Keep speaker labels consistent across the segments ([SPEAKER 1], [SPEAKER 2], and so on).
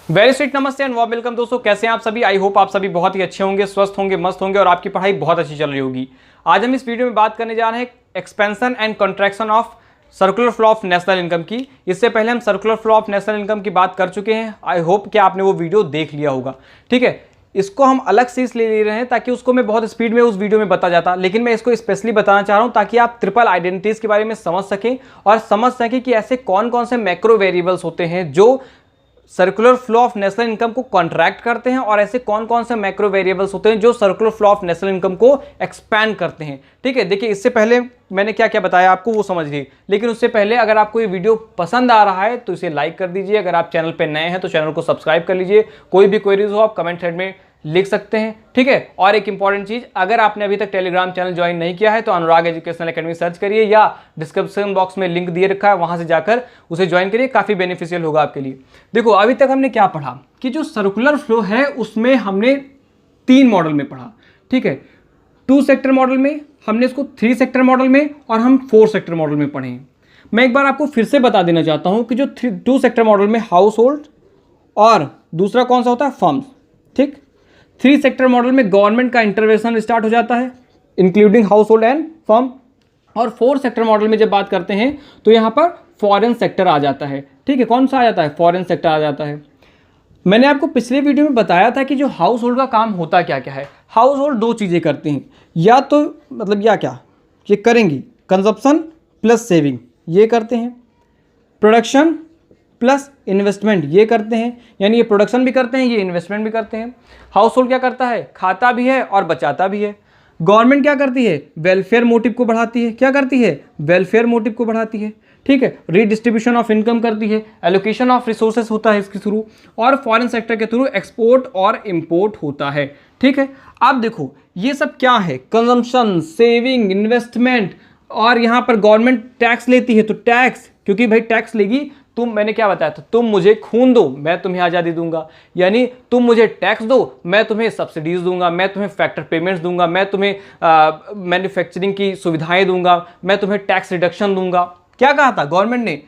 [SPEAKER 1] Very sweet नमस्ते and warm welcome दोस्तों, कैसे हैं आप सभी। आई होप आप सभी बहुत ही अच्छे होंगे, स्वस्थ होंगे, मस्त होंगे और आपकी पढ़ाई बहुत अच्छी चल रही होगी। आज हम इस वीडियो में बात करने जा रहे हैं expansion and contraction of circular flow of national income की। इससे पहले हम circular flow of national income की बात कर चुके हैं। आई होप कि आपने वो वीडियो देख लिया होगा। ठीक है, इसको हम अलग से इसलिए ले रहे हैं ताकि उसको मैं बहुत स्पीड में उस वीडियो में बता जाता, लेकिन मैं इसको स्पेशली बताना चाह रहा हूं ताकि आप ट्रिपल आइडेंटिटीज के बारे में समझ सकें और समझ सकें कि ऐसे कौन कौन से मैक्रो वेरिएबल्स होते हैं जो circular flow of national income को कॉन्ट्रैक्ट करते हैं और ऐसे कौन कौन से मैक्रो वेरिएबल्स होते हैं जो circular flow of national income को एक्सपैंड करते हैं। ठीक है, देखिए इससे पहले मैंने क्या क्या बताया आपको वो समझ लीजिए, लेकिन उससे पहले अगर आपको ये वीडियो पसंद आ रहा है तो इसे लाइक कर दीजिए। अगर आप चैनल पे नए हैं तो चैनल को सब्सक्राइब कर लीजिए। कोई भी क्वेरीज हो आप कमेंट थ्रेड में लिख सकते हैं। ठीक है, और एक इंपॉर्टेंट चीज, अगर आपने अभी तक टेलीग्राम चैनल ज्वाइन नहीं किया है तो अनुराग एजुकेशनल एकेडमी सर्च करिए या डिस्क्रिप्शन बॉक्स में लिंक दिए रखा है, वहां से जाकर उसे ज्वाइन करिए, काफी बेनिफिशियल होगा आपके लिए। देखो अभी तक हमने क्या पढ़ा कि जो सर्कुलर फ्लो है उसमें हमने 3 मॉडल में पढ़ा। ठीक है, 2 सेक्टर मॉडल में, हमने इसको 3 सेक्टर मॉडल में और हम 4 सेक्टर मॉडल में पढ़े हैं। मैं एक बार आपको फिर से बता देना चाहता हूं कि जो 2 सेक्टर मॉडल में हाउस होल्ड और दूसरा कौन सा होता है, फर्म्स। ठीक, 3 सेक्टर मॉडल में गवर्नमेंट का इंटरवेंशन स्टार्ट हो जाता है including house hold and firm. और 4 सेक्टर मॉडल में जब बात करते हैं तो यहां पर फॉरेन सेक्टर आ जाता है। ठीक है, कौन सा आ जाता है, फॉरेन सेक्टर आ जाता है। मैंने आपको पिछले वीडियो में बताया था कि जो हाउस होल्ड का काम होता क्या क्या है। हाउस होल्ड 2 चीज़ें करते हैं, या तो मतलब या क्या ये करेंगी, कंजप्शन प्लस सेविंग ये करते हैं, प्रोडक्शन प्लस इन्वेस्टमेंट ये करते हैं, यानी ये प्रोडक्शन भी करते हैं, ये इन्वेस्टमेंट भी करते हैं। हाउस होल्ड क्या करता है, खाता भी है और बचाता भी है। गवर्नमेंट क्या करती है, वेलफेयर मोटिव को बढ़ाती है। क्या करती है, वेलफेयर मोटिव को बढ़ाती है। ठीक है, रीडिस्ट्रीब्यूशन ऑफ इनकम करती है, एलोकेशन ऑफ रिसोर्सेज होता है इसके थ्रू, और फॉरेन सेक्टर के थ्रू एक्सपोर्ट और इंपोर्ट होता है। ठीक है, अब देखो ये सब क्या है, कंजम्पशन, सेविंग, इन्वेस्टमेंट, और यहाँ पर गवर्नमेंट टैक्स लेती है तो टैक्स, क्योंकि भाई टैक्स लेगी, मैंने क्या बताया था, तुम मुझे खून दो मैं तुम्हें आज़ादी दूंगा, यानी तुम मुझे टैक्स दो मैं तुम्हें सब्सिडीज दूंगा, मैं तुम्हें फैक्टर पेमेंट्स दूंगा, मैं तुम्हें मैन्युफैक्चरिंग की सुविधाएं दूंगा, मैं तुम्हें टैक्स रिडक्शन दूंगा। क्या कहा था गवर्नमेंट ने,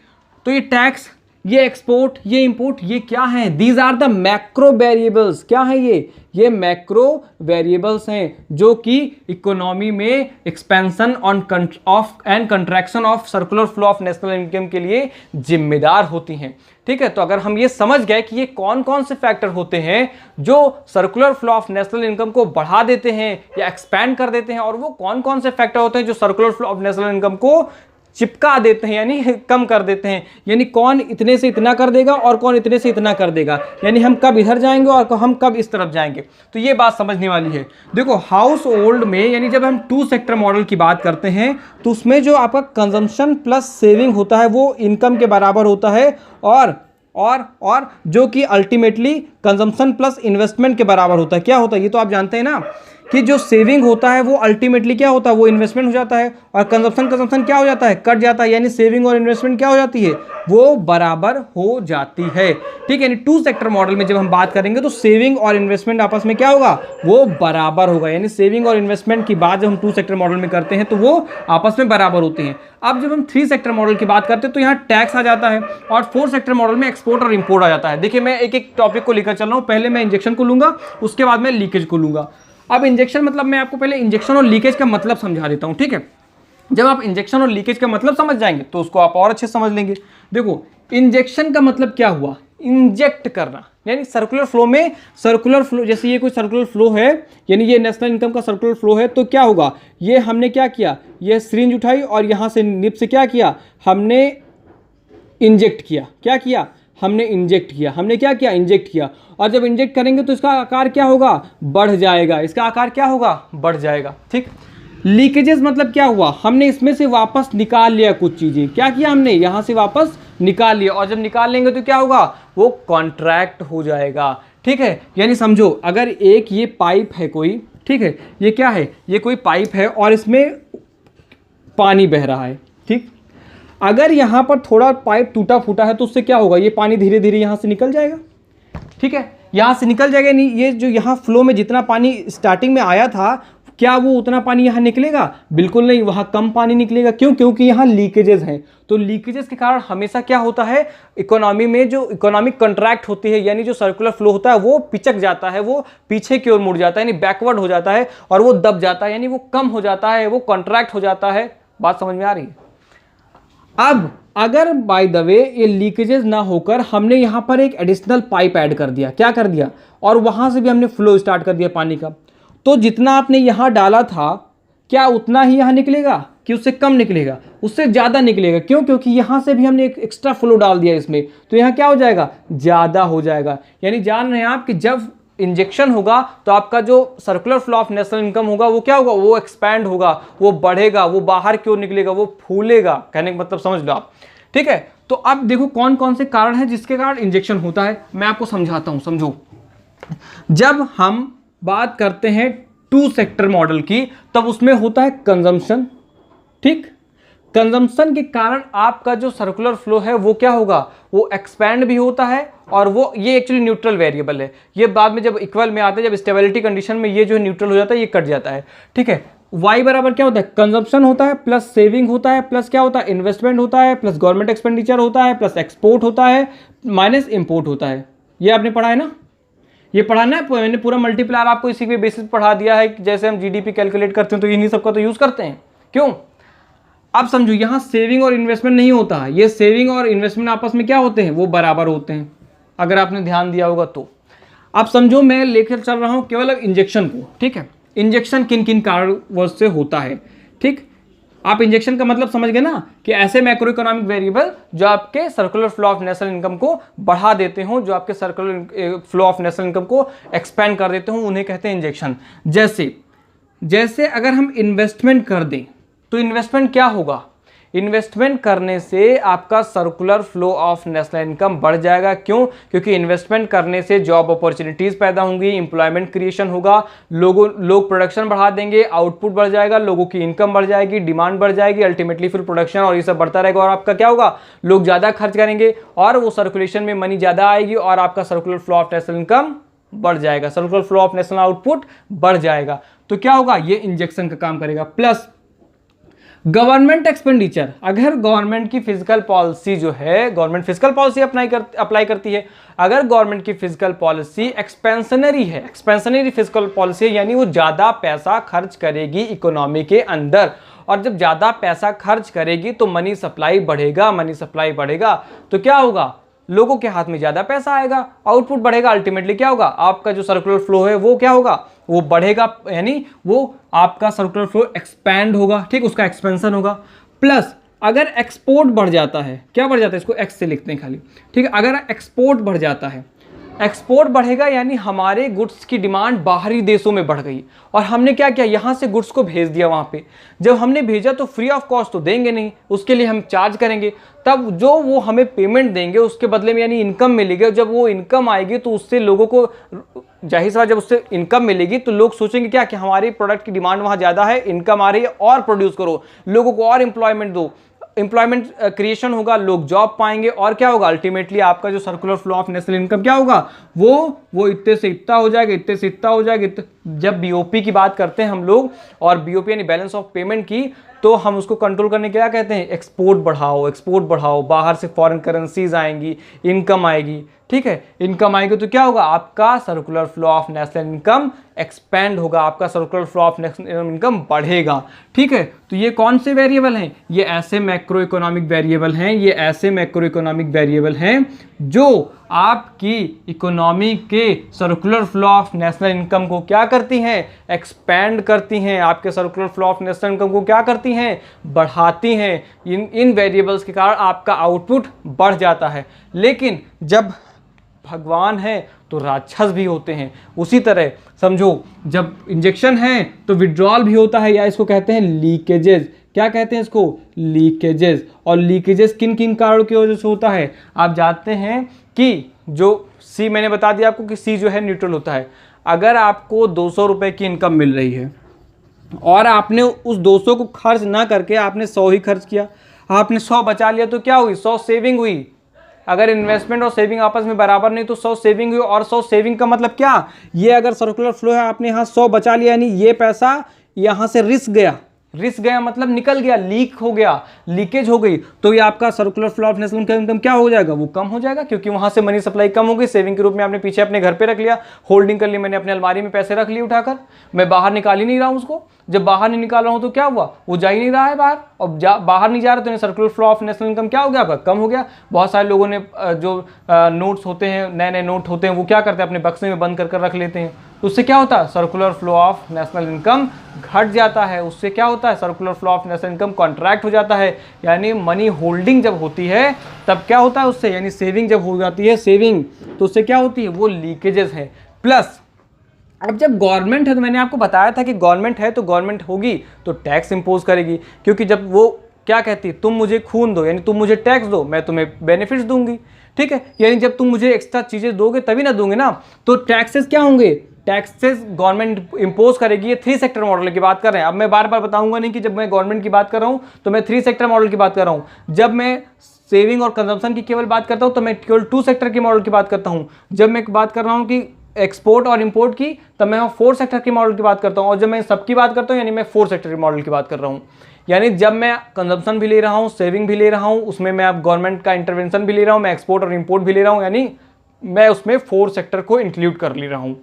[SPEAKER 1] तो ये टैक्स, ये एक्सपोर्ट, ये इंपोर्ट, ये क्या है, these are the macro variables. क्या है ये मैक्रो वेरिएबल्स हैं जो कि इकोनॉमी में expansion of and contraction of circular flow of national income के लिए जिम्मेदार होती हैं। ठीक है, तो अगर हम ये समझ गए कि ये कौन कौन से फैक्टर होते हैं जो circular flow of national income को बढ़ा देते हैं या एक्सपैंड कर देते हैं, और वो कौन कौन से फैक्टर होते हैं जो circular flow of national income को चिपका देते हैं यानी कम कर देते हैं, यानी कौन इतने से इतना कर देगा और कौन इतने से इतना कर देगा, यानी हम कब इधर जाएंगे और हम कब इस तरफ जाएंगे, तो ये बात समझने वाली है। देखो हाउस होल्ड में, यानी जब हम 2 सेक्टर मॉडल की बात करते हैं तो उसमें जो आपका कंजम्पशन प्लस सेविंग होता है वो इनकम के बराबर होता है, और जो कि अल्टीमेटली कंजम्पशन प्लस इन्वेस्टमेंट के बराबर होता है। क्या होता है ये तो आप जानते हैं ना कि जो सेविंग होता है वो अल्टीमेटली क्या होता है, वो इन्वेस्टमेंट हो जाता है, और कंजम्पशन क्या हो जाता है, कट जाता है, यानी सेविंग और इन्वेस्टमेंट क्या हो जाती है, वो बराबर हो जाती है। ठीक है, यानी 2 सेक्टर मॉडल में जब हम बात करेंगे तो सेविंग और इन्वेस्टमेंट आपस में क्या होगा, वो बराबर होगा, यानी सेविंग और इन्वेस्टमेंट की बात जब हम 2 सेक्टर मॉडल में करते हैं तो वो आपस में बराबर होते हैं। अब जब हम 3 सेक्टर मॉडल की बात करते हैं तो यहाँ टैक्स आ जाता है, और 4 सेक्टर मॉडल में एक्सपोर्ट और इंपोर्ट आ जाता है। देखिए मैं एक एक टॉपिक को लेकर चल रहा हूँ, पहले मैं इंजेक्शन को लूंगा, उसके बाद मैं लीकेज को लूंगा। अब इंजेक्शन मतलब मैं आपको पहले इंजेक्शन और लीकेज का मतलब समझा देता हूं। ठीक है, जब आप इंजेक्शन और लीकेज का मतलब समझ जाएंगे तो उसको आप और अच्छे से समझ लेंगे। देखो इंजेक्शन का मतलब क्या हुआ, इंजेक्ट करना, यानी सर्कुलर फ्लो में, सर्कुलर फ्लो जैसे ये कोई सर्कुलर फ्लो है, यानी ये नेशनल इनकम का सर्कुलर फ्लो है, तो क्या होगा, ये हमने क्या किया, ये सिरिंज उठाई और यहां से निप से क्या किया, हमने इंजेक्ट किया। क्या किया, हमने इंजेक्ट किया, हमने क्या किया, इंजेक्ट किया, और जब इंजेक्ट करेंगे तो इसका आकार क्या होगा, बढ़ जाएगा, इसका आकार क्या होगा, बढ़ जाएगा। ठीक, लीकेजेस मतलब क्या हुआ, हमने इसमें से वापस निकाल लिया कुछ चीजें, क्या किया हमने, यहां से वापस निकाल लिया, और जब निकाल लेंगे तो क्या होगा, वो कॉन्ट्रैक्ट हो जाएगा। ठीक है, यानी समझो अगर एक ये पाइप है कोई, ठीक है, ये क्या है, ये कोई पाइप है और इसमें पानी बह रहा है। ठीक, अगर यहाँ पर थोड़ा पाइप टूटा फूटा है तो उससे क्या होगा, ये पानी धीरे धीरे यहाँ से निकल जाएगा। ठीक है, यहाँ से निकल जाएगा, नहीं ये जो यहाँ फ्लो में जितना पानी स्टार्टिंग में आया था क्या वो उतना पानी यहाँ निकलेगा? बिल्कुल नहीं, वहाँ कम पानी निकलेगा। क्यों? क्योंकि यहाँ लीकेजेस हैं। तो लीकेजेस के कारण हमेशा क्या होता है, इकोनॉमी में जो इकोनॉमिक कंट्रैक्ट होती है, यानी जो सर्कुलर फ्लो होता है वो पिचक जाता है, वो पीछे की ओर मुड़ जाता है, यानी बैकवर्ड हो जाता है, और वो दब जाता है, यानी वो कम हो जाता है, वो कॉन्ट्रैक्ट हो जाता है। बात समझ में आ रही है? अब अगर बाय द वे ये लीकेजेस ना होकर हमने यहां पर एक एडिशनल पाइप ऐड कर दिया, क्या कर दिया, और वहां से भी हमने फ्लो स्टार्ट कर दिया पानी का, तो जितना आपने यहां डाला था क्या उतना ही यहां निकलेगा कि उससे कम निकलेगा? उससे ज़्यादा निकलेगा। क्यों? क्योंकि यहां से भी हमने एक एक्स्ट्रा फ्लो डाल दिया इसमें, तो यहां क्या हो जाएगा, ज़्यादा हो जाएगा। यानी जान रहे हैं आप कि जब इंजेक्शन होगा तो आपका जो circular flow of national income होगा वो क्या होगा, वो एक्सपैंड होगा, वो बढ़ेगा, वो बाहर की ओर निकलेगा, वो फूलेगा। कहने का मतलब समझ लो आप, ठीक है। तो अब देखो कौन कौन से कारण हैं जिसके कारण इंजेक्शन होता है, मैं आपको समझाता हूं, समझो। जब हम बात करते हैं टू सेक्टर मॉडल की, तब उसमें होता है कंजम्पशन, ठीक। कंजम्पशन के कारण आपका जो सर्कुलर फ्लो है वो क्या होगा, वो एक्सपैंड भी होता है, और वो ये एक्चुअली न्यूट्रल वेरिएबल है। ये बाद में जब इक्वल में आता है, जब स्टेबिलिटी कंडीशन में ये जो है न्यूट्रल हो जाता है, ये कट जाता है, ठीक है। y बराबर क्या होता है, कंजम्पशन होता है प्लस सेविंग होता है प्लस क्या होता है, इन्वेस्टमेंट होता है प्लस गवर्नमेंट एक्सपेंडिचर होता है प्लस एक्सपोर्ट होता है माइनस इंपोर्ट होता है। ये आपने पढ़ा है ना, ये पढ़ाना है, मैंने पूरा मल्टीप्लायर आपको इसी के बेसिस पढ़ा दिया है। जैसे हम जीडीपी कैलकुलेट करते हैं तो इन्हीं सबका तो यूज करते हैं। क्यों? अब समझो, यहां सेविंग और इन्वेस्टमेंट नहीं होता, ये सेविंग और इन्वेस्टमेंट आपस में क्या होते हैं, वो बराबर होते हैं, अगर आपने ध्यान दिया होगा तो। अब समझो मैं लेकर चल रहा हूं केवल इंजेक्शन को, ठीक है। इंजेक्शन किन किन कारणों से होता है, ठीक। आप इंजेक्शन का मतलब समझ गए ना, कि ऐसे मैक्रो इकोनॉमिक वेरिएबल जो आपके circular flow of national income को बढ़ा देते हो, जो आपके circular flow of national income को एक्सपेंड कर देते हो, उन्हें कहते हैं इंजेक्शन। जैसे अगर हम इन्वेस्टमेंट कर दें तो इन्वेस्टमेंट क्या होगा, इन्वेस्टमेंट करने से आपका circular flow of national income बढ़ जाएगा। क्यों? क्योंकि इन्वेस्टमेंट करने से जॉब अपॉर्चुनिटीज पैदा होंगी, इंप्लॉयमेंट क्रिएशन होगा, लोग प्रोडक्शन बढ़ा देंगे, आउटपुट बढ़ जाएगा, लोगों की इनकम बढ़ जाएगी, डिमांड बढ़ जाएगी, अल्टीमेटली फिर प्रोडक्शन और ये सब बढ़ता रहेगा, और आपका क्या होगा, लोग ज़्यादा खर्च करेंगे और वो सर्कुलेशन में मनी ज़्यादा आएगी, और आपका circular flow of national income बढ़ जाएगा, circular flow of national output बढ़ जाएगा। तो क्या होगा, ये इंजेक्शन का काम करेगा। प्लस गवर्नमेंट एक्सपेंडिचर, अगर गवर्नमेंट की फिजिकल पॉलिसी जो है, गवर्नमेंट फिजिकल पॉलिसी अप्लाई करती है, अगर गवर्नमेंट की फिजिकल पॉलिसी एक्सपेंशनरी है, एक्सपेंशनरी फिजिकल पॉलिसी है, यानी वो ज़्यादा पैसा खर्च करेगी इकोनॉमी के अंदर, और जब ज़्यादा पैसा खर्च करेगी तो मनी सप्लाई बढ़ेगा, मनी सप्लाई बढ़ेगा तो क्या होगा, लोगों के हाथ में ज़्यादा पैसा आएगा, आउटपुट बढ़ेगा, अल्टीमेटली क्या होगा, आपका जो सर्कुलर फ्लो है वो क्या होगा, वो बढ़ेगा, यानी वो आपका सर्कुलर फ्लो एक्सपैंड होगा, ठीक, उसका एक्सपेंशन होगा। प्लस अगर एक्सपोर्ट बढ़ जाता है, क्या बढ़ जाता है, इसको एक्स से लिखते हैं खाली, ठीक है। अगर एक्सपोर्ट बढ़ जाता है, एक्सपोर्ट बढ़ेगा यानी हमारे गुड्स की डिमांड बाहरी देशों में बढ़ गई, और हमने क्या किया, यहाँ से गुड्स को भेज दिया वहाँ पे। जब हमने भेजा तो फ्री ऑफ कॉस्ट तो देंगे नहीं, उसके लिए हम चार्ज करेंगे, तब जो वो हमें पेमेंट देंगे उसके बदले में यानी इनकम मिलेगी। जब वो इनकम आएगी तो उससे लोगों को, जाहिर सी बात, जब उससे इनकम मिलेगी तो लोग सोचेंगे क्या कि हमारी प्रोडक्ट की डिमांड वहाँ ज़्यादा है, इनकम आ रही है, और प्रोड्यूस करो, लोगों को और एम्प्लॉयमेंट दो, एम्प्लॉयमेंट क्रिएशन होगा, लोग जॉब पाएंगे, और क्या होगा, अल्टीमेटली आपका जो circular flow of national income क्या होगा, वो इतने से इतना हो जाएगा, इतने से इतना हो जाएगा। जब बीओपी की बात करते हैं हम लोग, और बीओपी यानी बैलेंस ऑफ पेमेंट की, तो हम उसको कंट्रोल करने के क्या कहते हैं, एक्सपोर्ट बढ़ाओ, एक्सपोर्ट बढ़ाओ, बाहर से फॉरेन करेंसीज आएंगी, इनकम आएगी, ठीक है। इनकम आएगी तो क्या होगा, आपका circular flow of national income expand होगा, आपका circular flow of national income बढ़ेगा, ठीक है। तो ये कौन से वेरिएबल हैं, ये ऐसे मैक्रो इकोनॉमिक वेरिएबल हैं, ये ऐसे मैक्रो इकोनॉमिक वेरिएबल हैं जो आपकी इकोनॉमी के circular flow of national income को क्या करती हैं, एक्सपैंड करती हैं, आपके circular flow of national income को क्या करती हैं, बढ़ाती हैं। इन वेरिएबल्स के कारण आपका आउटपुट बढ़ जाता है। लेकिन जब भगवान है तो राक्षस भी होते हैं। उसी तरह समझो, जब इंजेक्शन है तो विड्रॉल भी होता है, या इसको कहते हैं लीकेजेस। क्या कहते हैं इसको, लीकेजेस। और लीकेजेस किन किन कारणों की वजह से होता है, आप जानते हैं कि जो सी, मैंने बता दिया आपको कि सी जो है न्यूट्रल होता है। अगर आपको 200 रुपये की इनकम मिल रही है और आपने उस 200 को खर्च ना करके आपने 100 ही खर्च किया, आपने 100 बचा लिया, तो क्या हुई, 100 सेविंग हुई। अगर इन्वेस्टमेंट और सेविंग आपस में बराबर नहीं तो 100 सेविंग हुई, और 100 सेविंग का मतलब क्या, ये अगर सर्कुलर फ्लो है, आपने यहाँ 100 बचा लिया, यानी ये पैसा यहाँ से रिस्क गया मतलब निकल गया, लीक हो गया, लीकेज हो गई, तो ये आपका circular flow of national income क्या हो जाएगा, वो कम हो जाएगा, क्योंकि वहां से मनी सप्लाई कम हो गई। सेविंग के रूप में आपने पीछे अपने घर पे रख लिया, होल्डिंग कर ली, मैंने अपने अलमारी में पैसे रख लिए उठाकर, मैं बाहर निकाल ही नहीं रहा हूँ उसको। जब बाहर नहीं निकाल रहा हूँ तो क्या हुआ, वो जा ही नहीं रहा है बाहर, और बाहर नहीं जा रहा तो circular flow of national income क्या हो गया आपका, कम हो गया। बहुत सारे लोगों ने जो नोट्स होते हैं, नए नए नोट होते हैं, वो क्या करते हैं, अपने बक्से में बंद कर रख लेते हैं, तो उससे क्या होता है, circular flow of national income घट जाता है। उससे क्या होता है, circular flow of national income contract हो जाता है। यानी मनी होल्डिंग जब होती है तब क्या होता है उससे, यानी सेविंग जब हो जाती है, सेविंग, तो उससे क्या होती है, वो लीकेजेस है। प्लस अब जब गवर्नमेंट है, तो मैंने आपको बताया था कि गवर्नमेंट है तो गवर्नमेंट होगी तो टैक्स इंपोज करेगी, क्योंकि जब वो क्या कहती है, तुम मुझे खून दो, यानी तुम मुझे टैक्स दो, मैं तुम्हें बेनिफिट्स दूंगी, ठीक है। यानी जब तुम मुझे एक्स्ट्रा चीजें दोगे तभी ना दूंगे ना, तो टैक्सेस क्या होंगे, टैक्सेस गवर्नमेंट इंपोज करेगी। ये 3 सेक्टर मॉडल की बात कर रहे हैं। अब मैं बार बार बताऊंगा नहीं कि जब मैं गवर्नमेंट की बात कर रहा हूं तो मैं 3 सेक्टर मॉडल की बात कर रहा हूं। जब मैं सेविंग और कंजम्पशन की केवल बात करता हूं तो मैं केवल 2 सेक्टर के मॉडल की बात करता हूं। जब मैं बात कर रहा हूं कि एक्सपोर्ट और इंपोर्ट की, तब मैं 4 सेक्टर के मॉडल की बात करता हूं। और जब मैं सबकी बात करता हूं यानी मैं 4 सेक्टर के मॉडल की बात कर रहा हूं। यानी जब मैं कंजम्पशन भी ले रहा हूं, सेविंग भी ले रहा हूं, उसमें मैं अब गवर्नमेंट का इंटरवेंशन भी ले रहा हूं, मैं एक्सपोर्ट और इंपोर्ट भी ले रहा हूं, यानी मैं उसमें 4 सेक्टर को इंक्लूड कर ले रहा हूं।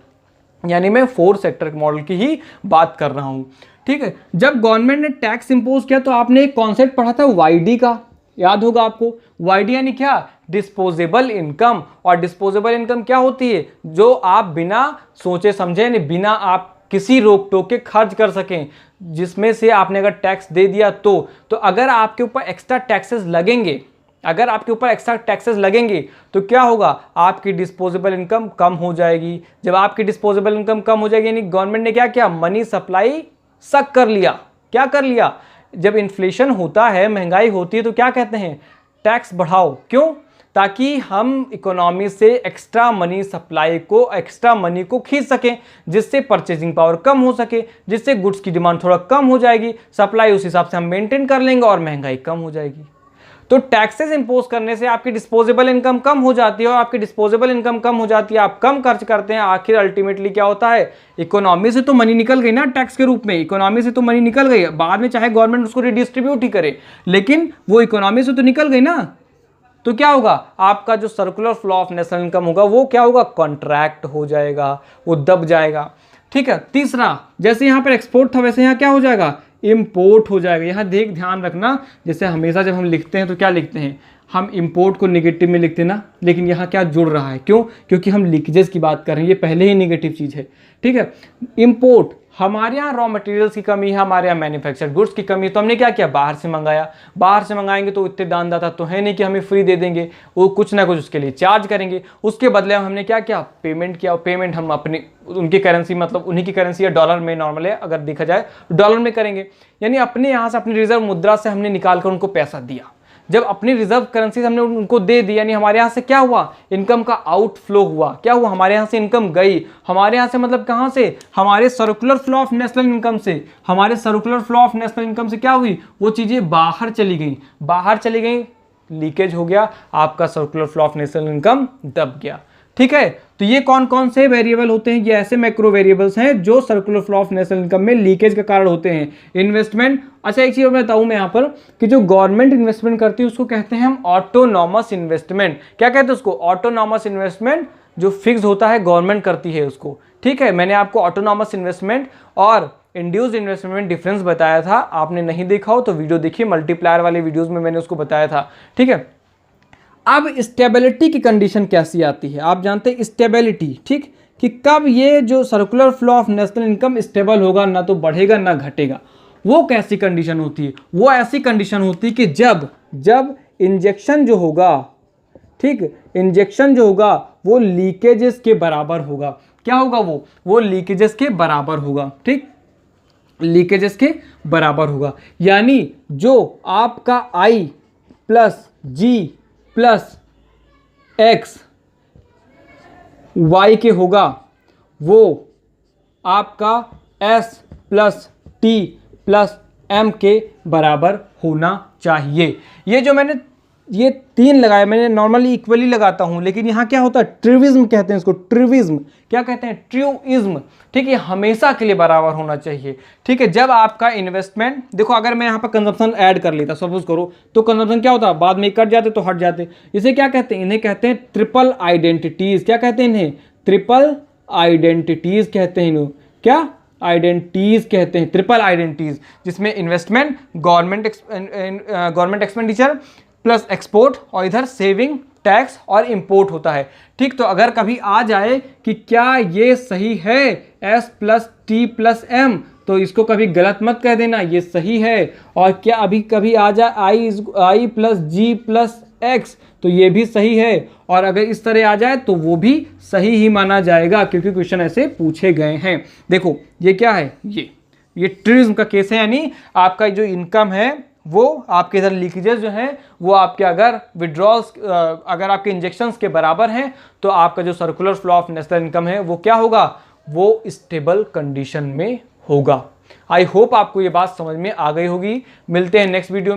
[SPEAKER 1] यानी मैं 4 सेक्टर मॉडल की ही बात कर रहा हूं, ठीक है। जब गवर्नमेंट ने टैक्स इंपोज किया तो आपने एक कॉन्सेप्ट पढ़ा था वाईडी का, याद होगा आपको। वाईडी यानी क्या, डिस्पोजेबल इनकम। और डिस्पोजेबल इनकम क्या होती है, जो आप बिना सोचे समझे, यानी बिना आप किसी रोक टोक के खर्च कर सकें, जिसमें से आपने अगर टैक्स दे दिया तो अगर आपके ऊपर एक्स्ट्रा टैक्सेस लगेंगे, अगर आपके ऊपर एक्स्ट्रा टैक्सेस लगेंगे तो क्या होगा, आपकी डिस्पोजेबल इनकम कम हो जाएगी। जब आपकी डिस्पोजेबल इनकम कम हो जाएगी, यानी गवर्नमेंट ने क्या किया, मनी सप्लाई सक कर लिया। क्या कर लिया, जब इन्फ्लेशन होता है, महंगाई होती है, तो क्या कहते हैं, टैक्स बढ़ाओ। क्यों, ताकि हम इकोनॉमी से एक्स्ट्रा मनी सप्लाई को, एक्स्ट्रा मनी को खींच सकें, जिससे परचेजिंग पावर कम हो सके, जिससे गुड्स की डिमांड थोड़ा कम हो जाएगी, सप्लाई उस हिसाब से हम मेंटेन कर लेंगे और महंगाई कम हो जाएगी। तो टैक्सेस इंपोज करने से आपकी डिस्पोजेबल इनकम कम हो जाती है, और आपकी डिस्पोजेबल इनकम कम हो जाती है, आप कम खर्च करते हैं, आखिर अल्टीमेटली क्या होता है, इकोनॉमी से तो मनी निकल गई ना, टैक्स के रूप में इकोनॉमी से तो मनी निकल गई, बाद में चाहे गवर्नमेंट उसको रिडिस्ट्रीब्यूट ही करे, लेकिन वो इकोनॉमी से तो निकल गई ना। तो क्या होगा, आपका जो circular flow of national income होगा वो क्या होगा, कॉन्ट्रैक्ट हो जाएगा, वो दब जाएगा, ठीक है। तीसरा, जैसे यहाँ पर एक्सपोर्ट था वैसे यहाँ क्या हो जाएगा, इंपोर्ट हो जाएगा। यहाँ ध्यान रखना, जैसे हमेशा जब हम लिखते हैं तो क्या लिखते हैं, हम इंपोर्ट को नेगेटिव में लिखते हैं ना, लेकिन यहाँ क्या जुड़ रहा है, क्यों, क्योंकि हम लीकेजेस की बात कर रहे हैं, ये पहले ही नेगेटिव चीज़ है, ठीक है। इंपोर्ट, हमारे यहाँ रॉ मटेरियल्स की कमी है, हमारे यहाँ मैन्युफैक्चर्ड गुड्स की कमी है, तो हमने क्या किया, बाहर से मंगाया। बाहर से मंगाएंगे तो इतने दानदाता तो है नहीं कि हमें फ्री दे देंगे, वो कुछ ना कुछ उसके लिए चार्ज करेंगे। उसके बदले हमने क्या किया, पेमेंट किया, और पेमेंट हम अपनी उनकी करेंसी, मतलब उन्हीं की करेंसी या डॉलर में नॉर्मल है, अगर देखा जाए डॉलर में करेंगे, यानी अपने यहाँ से अपनी रिजर्व मुद्रा से हमने निकाल कर उनको पैसा दिया। जब अपनी रिजर्व करेंसी हमने उनको दे दी, यानी हमारे यहाँ से क्या हुआ, इनकम का आउटफ्लो हुआ। क्या हुआ, हमारे यहाँ से इनकम गई, हमारे यहाँ से मतलब कहाँ से, हमारे circular flow of national income से, हमारे circular flow of national income से क्या हुई, वो चीज़ें बाहर चली गई, बाहर चली गई, लीकेज हो गया, आपका circular flow of national income दब गया, ठीक है। तो ये कौन कौन से वेरिएबल होते हैं, ये ऐसे मैक्रो वेरिएबल्स हैं जो circular flow of national income में लीकेज का कारण होते हैं। इन्वेस्टमेंट, अच्छा एक चीज और बताऊं मैं यहाँ पर कि जो गवर्नमेंट इन्वेस्टमेंट करती है उसको कहते हैं हम ऑटोनॉमस इन्वेस्टमेंट। क्या कहते हैं उसको, ऑटोनॉमस इन्वेस्टमेंट, जो फिक्स होता है गवर्नमेंट करती है उसको, ठीक है। मैंने आपको ऑटोनॉमस इन्वेस्टमेंट और इंड्यूस्ड इन्वेस्टमेंट में डिफरेंस बताया था, आपने नहीं देखा हो तो वीडियो देखिए, मल्टीप्लायर वाले वीडियोज में मैंने उसको बताया था, ठीक है। अब स्टेबिलिटी की कंडीशन कैसी आती है, आप जानते हैं स्टेबिलिटी, ठीक, कि कब ये जो circular flow of national income stable होगा, ना तो बढ़ेगा ना घटेगा। वो कैसी कंडीशन होती है, वो ऐसी कंडीशन होती है कि जब इंजेक्शन जो होगा, ठीक, इंजेक्शन जो होगा वो लीकेजेस के बराबर होगा। क्या होगा, वो लीकेजेस के बराबर होगा, ठीक, लीकेजेस के बराबर होगा। यानी जो आपका I plus G plus X Y के होगा, वो आपका S plus T plus M के बराबर होना चाहिए। ये जो मैंने ये 3 लगाया मैंने, नॉर्मली इक्वली लगाता हूं, लेकिन यहाँ क्या होता है, ट्रिविज्म कहते हैं इसको, ट्रिविज्म। क्या कहते हैं, ट्रूइज्म। ठीक है, हमेशा के लिए बराबर होना चाहिए। ठीक है, जब आपका इन्वेस्टमेंट, देखो अगर मैं यहाँ पर कंजम्पशन ऐड कर लेता सपोज करो, तो कंजम्पशन क्या होता, बाद में कट जाते तो हट जाते। इसे क्या कहते हैं, इन्हें कहते हैं ट्रिपल आइडेंटिटीज। क्या कहते हैं इन्हें, ट्रिपल आइडेंटिटीज कहते हैं इन्हें। क्या, आइडेंटिटीज कहते हैं, ट्रिपल आइडेंटिटीज, जिसमें investment, government expenditure plus export, और इधर सेविंग, टैक्स और इंपोर्ट होता है। ठीक, तो अगर कभी आ जाए कि क्या ये सही है S+T+M, तो इसको कभी गलत मत कह देना, ये सही है। और क्या अभी कभी आ जाए I+G+X, तो ये भी सही है। और अगर इस तरह आ जाए तो वो भी सही ही माना जाएगा, क्योंकि क्वेश्चन ऐसे पूछे गए हैं। देखो ये क्या है, ये ट्रिज्म का केस है, यानी आपका जो इनकम है वो आपके इधर लीकेजेस जो हैं वो आपके अगर विड्रॉल्स, अगर आपके इंजेक्शंस के बराबर हैं, तो आपका जो circular flow of national income है वो क्या होगा, वो स्टेबल कंडीशन में होगा। आई होप आपको ये बात समझ में आ गई होगी। मिलते हैं नेक्स्ट वीडियो में।